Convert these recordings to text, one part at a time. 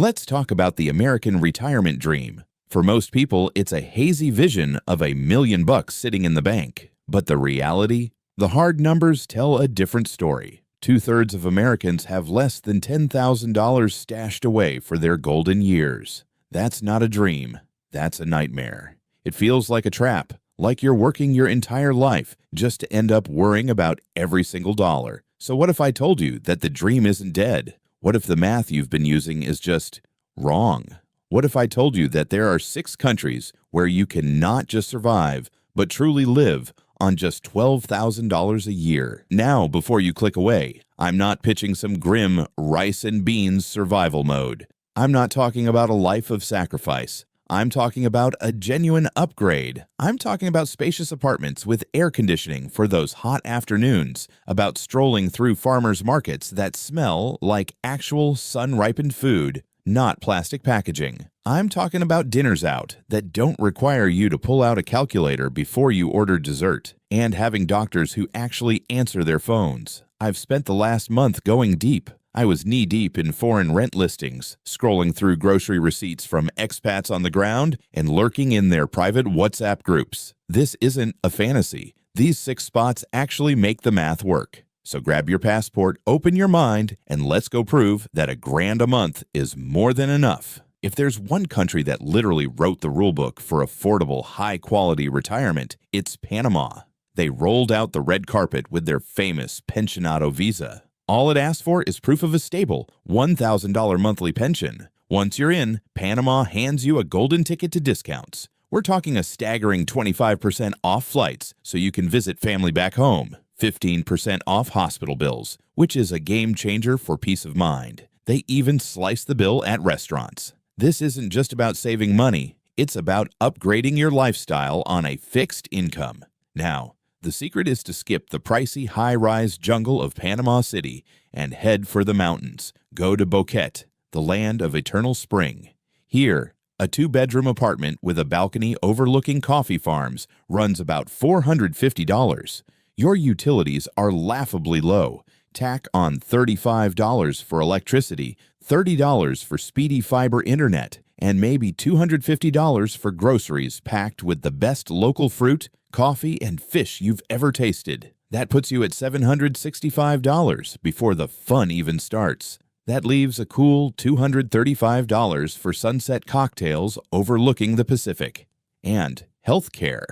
Let's talk about the American retirement dream. For most people, it's a hazy vision of $1 million sitting in the bank. But the reality? The hard numbers tell a different story. 2/3 of Americans have less than $10,000 stashed away for their golden years. That's not a dream. That's a nightmare. It feels like a trap, like you're working your entire life just to end up worrying about every single dollar. So what if I told you that the dream isn't dead? What if the math you've been using is just wrong? What if I told you that there are 6 countries where you can not just survive, but truly live on just $12,000 a year? Now, before you click away, I'm not pitching some grim rice and beans survival mode. I'm not talking about a life of sacrifice. I'm talking about a genuine upgrade. I'm talking about spacious apartments with air conditioning for those hot afternoons, about strolling through farmers markets that smell like actual sun-ripened food, not plastic packaging. I'm talking about dinners out that don't require you to pull out a calculator before you order dessert, and having doctors who actually answer their phones. I've spent the last month going deep. I was knee-deep in foreign rent listings, scrolling through grocery receipts from expats on the ground and lurking in their private WhatsApp groups. This isn't a fantasy. These 6 spots actually make the math work. So grab your passport, open your mind, and let's go prove that $1,000 a month is more than enough. If there's one country that literally wrote the rulebook for affordable, high-quality retirement, it's Panama. They rolled out the red carpet with their famous pensionado visa. All it asks for is proof of a stable, $1,000 monthly pension. Once you're in, Panama hands you a golden ticket to discounts. We're talking a staggering 25% off flights so you can visit family back home, 15% off hospital bills, which is a game changer for peace of mind. They even slice the bill at restaurants. This isn't just about saving money, it's about upgrading your lifestyle on a fixed income. Now, the secret is to skip the pricey high-rise jungle of Panama City and head for the mountains. Go to Boquete, the land of eternal spring. Here, a 2-bedroom apartment with a balcony overlooking coffee farms runs about $450. Your utilities are laughably low. Tack on $35 for electricity, $30 for speedy fiber internet, and maybe $250 for groceries packed with the best local fruit, coffee, and fish you've ever tasted. That puts you at $765 before the fun even starts. That leaves a cool $235 for sunset cocktails overlooking the Pacific. And healthcare.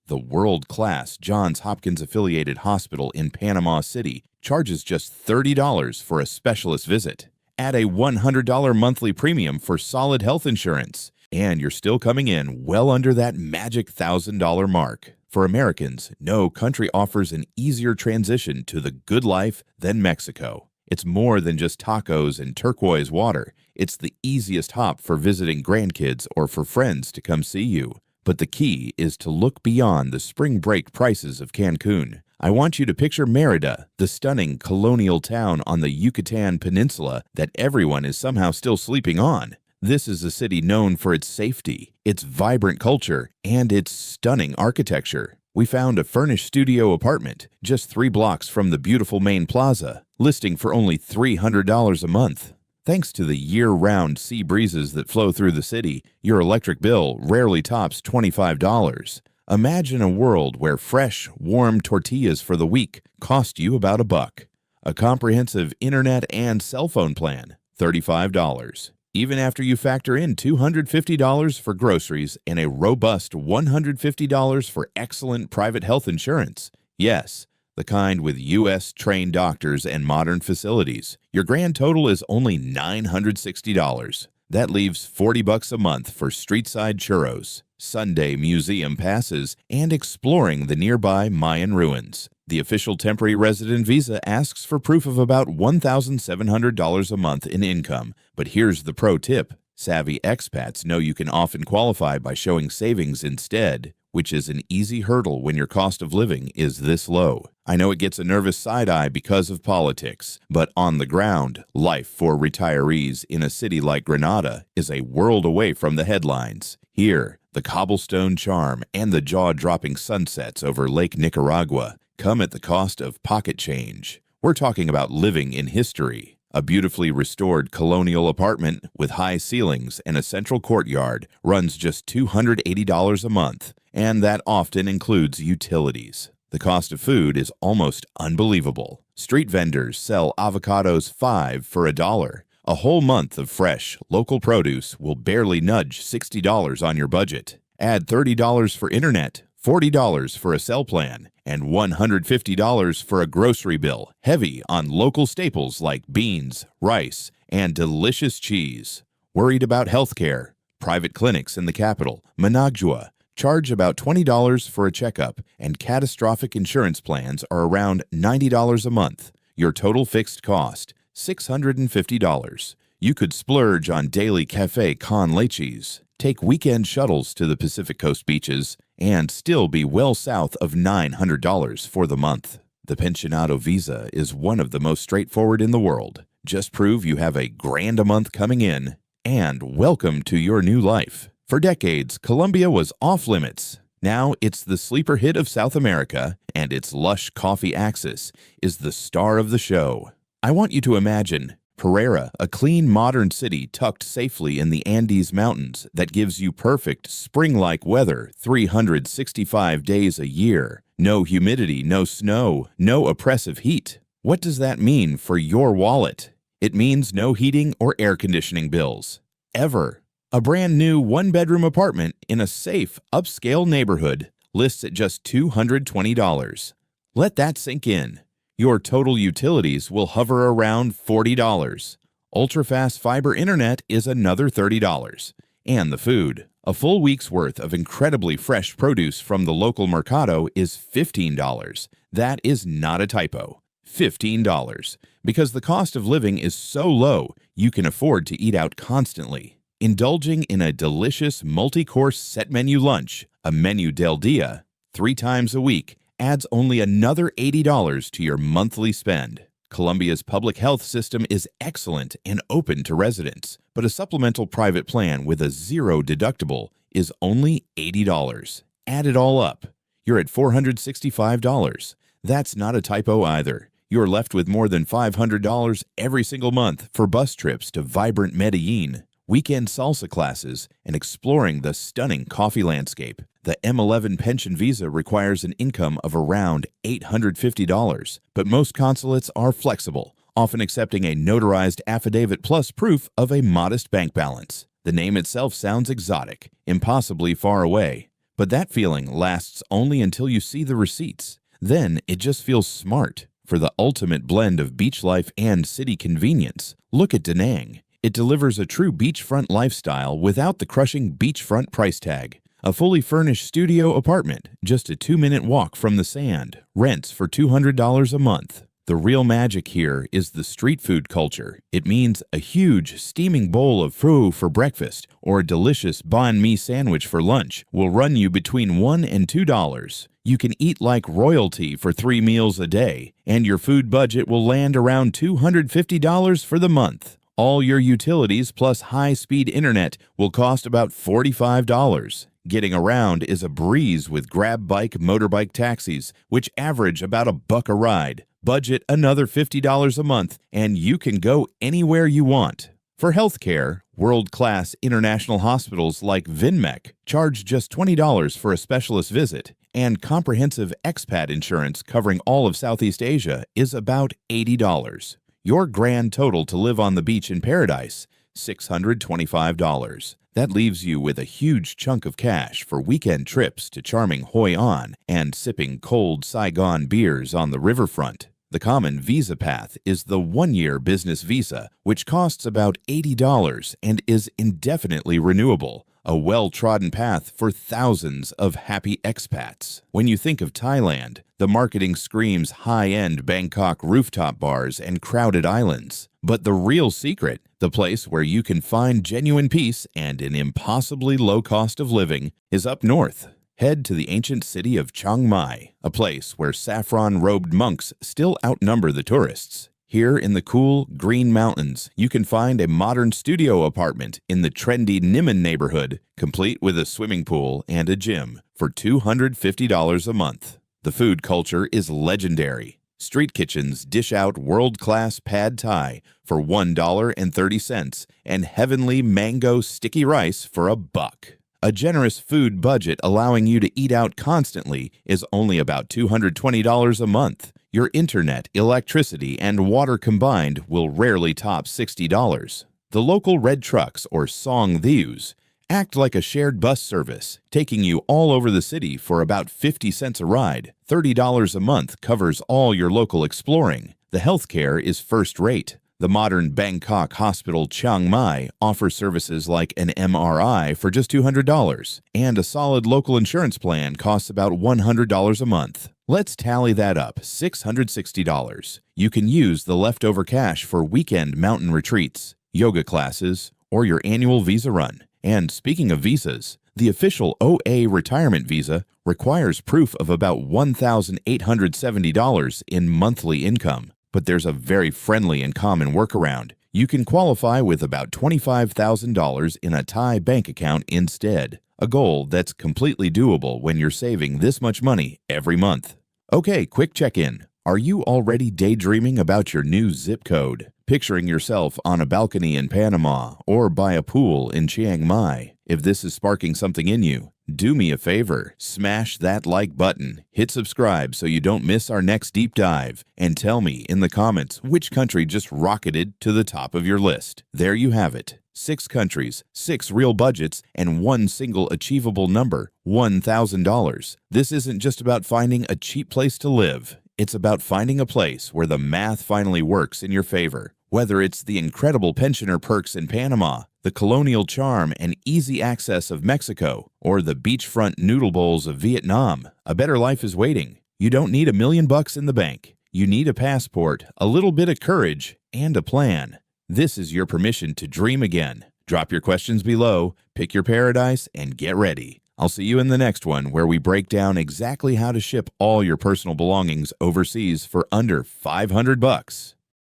The world-class Johns Hopkins affiliated hospital in Panama City charges just $30 for a specialist visit. Add a $100 monthly premium for solid health insurance, and you're still coming in well under that magic $1,000 mark. For Americans, no country offers an easier transition to the good life than Mexico. It's more than just tacos and turquoise water. It's the easiest hop for visiting grandkids or for friends to come see you. But the key is to look beyond the spring break prices of Cancun. I want you to picture Mérida, the stunning colonial town on the Yucatan Peninsula that everyone is somehow still sleeping on. This is a city known for its safety, its vibrant culture, and its stunning architecture. We found a furnished studio apartment just 3 blocks from the beautiful main plaza, listing for only $300 a month. Thanks to the year-round sea breezes that flow through the city, your electric bill rarely tops $25. Imagine a world where fresh, warm tortillas for the week cost you about $1. A comprehensive internet and cell phone plan, $35. Even after you factor in $250 for groceries and a robust $150 for excellent private health insurance. Yes, the kind with U.S.-trained doctors and modern facilities. Your grand total is only $960. That leaves $40 a month for street-side churros, Sunday museum passes, and exploring the nearby Mayan ruins. The official temporary resident visa asks for proof of about $1,700 a month in income. But here's the pro tip. Savvy expats know you can often qualify by showing savings instead, which is an easy hurdle when your cost of living is this low. I know it gets a nervous side-eye because of politics, but on the ground, life for retirees in a city like Granada is a world away from the headlines. Here, the cobblestone charm and the jaw-dropping sunsets over Lake Nicaragua come at the cost of pocket change. We're talking about living in history. A beautifully restored colonial apartment with high ceilings and a central courtyard runs just $280 a month, and that often includes utilities. The cost of food is almost unbelievable. Street vendors sell avocados 5 for $1. A whole month of fresh, local produce will barely nudge $60 on your budget. Add $30 for internet, $40 for a cell plan, and $150 for a grocery bill, heavy on local staples like beans, rice, and delicious cheese. Worried about healthcare? Private clinics in the capital, Managua, charge about $20 for a checkup, and catastrophic insurance plans are around $90 a month. Your total fixed cost, $650. You could splurge on daily cafe con leches, take weekend shuttles to the Pacific Coast beaches, and still be well south of $900 for the month. The Pensionado visa is one of the most straightforward in the world. Just prove you have a grand a month coming in, and welcome to your new life. For decades, Colombia was off limits. Now it's the sleeper hit of South America, and its lush coffee axis is the star of the show. I want you to imagine Pereira, a clean, modern city tucked safely in the Andes Mountains that gives you perfect spring-like weather 365 days a year. No humidity, no snow, no oppressive heat. What does that mean for your wallet? It means no heating or air conditioning bills. Ever. A brand new one-bedroom apartment in a safe, upscale neighborhood lists at just $220. Let that sink in. Your total utilities will hover around $40. Ultra-fast fiber internet is another $30. And the food, a full week's worth of incredibly fresh produce from the local mercado is $15. That is not a typo. $15. Because the cost of living is so low, you can afford to eat out constantly. Indulging in a delicious multi-course set menu lunch, a menu del dia, 3 times a week, adds only another $80 to your monthly spend. Colombia's public health system is excellent and open to residents, but a supplemental private plan with a zero deductible is only $80. Add it all up, you're at $465. That's not a typo either. You're left with more than $500 every single month for bus trips to vibrant Medellin, weekend salsa classes, and exploring the stunning coffee landscape. The M11 pension visa requires an income of around $850, but most consulates are flexible, often accepting a notarized affidavit plus proof of a modest bank balance. The name itself sounds exotic, impossibly far away, but that feeling lasts only until you see the receipts. Then it just feels smart. For the ultimate blend of beach life and city convenience, look at Da Nang. It delivers a true beachfront lifestyle without the crushing beachfront price tag. A fully furnished studio apartment, just a 2-minute walk from the sand, rents for $200 a month. The real magic here is the street food culture. It means a huge, steaming bowl of pho for breakfast or a delicious banh mi sandwich for lunch will run you between $1 and $2. You can eat like royalty for 3 meals a day, and your food budget will land around $250 for the month. All your utilities plus high-speed internet will cost about $45. Getting around is a breeze with grab bike, motorbike taxis, which average about $1 a ride. Budget another $50 a month, and you can go anywhere you want. For healthcare, world-class international hospitals like Vinmec charge just $20 for a specialist visit, and comprehensive expat insurance covering all of Southeast Asia is about $80. Your grand total to live on the beach in paradise, $625. That leaves you with a huge chunk of cash for weekend trips to charming Hoi An and sipping cold Saigon beers on the riverfront. The common visa path is the 1-year business visa, which costs about $80 and is indefinitely renewable, a well-trodden path for thousands of happy expats. When you think of Thailand, the marketing screams high-end Bangkok rooftop bars and crowded islands. But the real secret, the place where you can find genuine peace and an impossibly low cost of living, is up north. Head to the ancient city of Chiang Mai, a place where saffron-robed monks still outnumber the tourists. Here in the cool, green mountains, you can find a modern studio apartment in the trendy Niman neighborhood, complete with a swimming pool and a gym, for $250 a month. The food culture is legendary. Street kitchens dish out world-class pad thai for $1.30 and heavenly mango sticky rice for $1. A generous food budget allowing you to eat out constantly is only about $220 a month. Your internet, electricity, and water combined will rarely top $60. The local red trucks, or song theus, act like a shared bus service, taking you all over the city for about 50 cents a ride. $30 a month covers all your local exploring. The healthcare is first rate. The modern Bangkok hospital Chiang Mai offers services like an MRI for just $200, and a solid local insurance plan costs about $100 a month. Let's tally that up, $660. You can use the leftover cash for weekend mountain retreats, yoga classes, or your annual visa run. And speaking of visas, the official OA retirement visa requires proof of about $1,870 in monthly income. But there's a very friendly and common workaround. You can qualify with about $25,000 in a Thai bank account instead, a goal that's completely doable when you're saving this much money every month. Okay, quick check-in. Are you already daydreaming about your new zip code? Picturing yourself on a balcony in Panama or by a pool in Chiang Mai? If this is sparking something in you, do me a favor, smash that like button, hit subscribe so you don't miss our next deep dive, and tell me in the comments which country just rocketed to the top of your list. There you have it. 6 countries, 6 real budgets, and one single achievable number, $1,000. This isn't just about finding a cheap place to live. It's about finding a place where the math finally works in your favor. Whether it's the incredible pensioner perks in Panama, the colonial charm and easy access of Mexico, or the beachfront noodle bowls of Vietnam, a better life is waiting. You don't need $1 million in the bank. You need a passport, a little bit of courage, and a plan. This is your permission to dream again. Drop your questions below, pick your paradise, and get ready. I'll see you in the next one, where we break down exactly how to ship all your personal belongings overseas for under $500.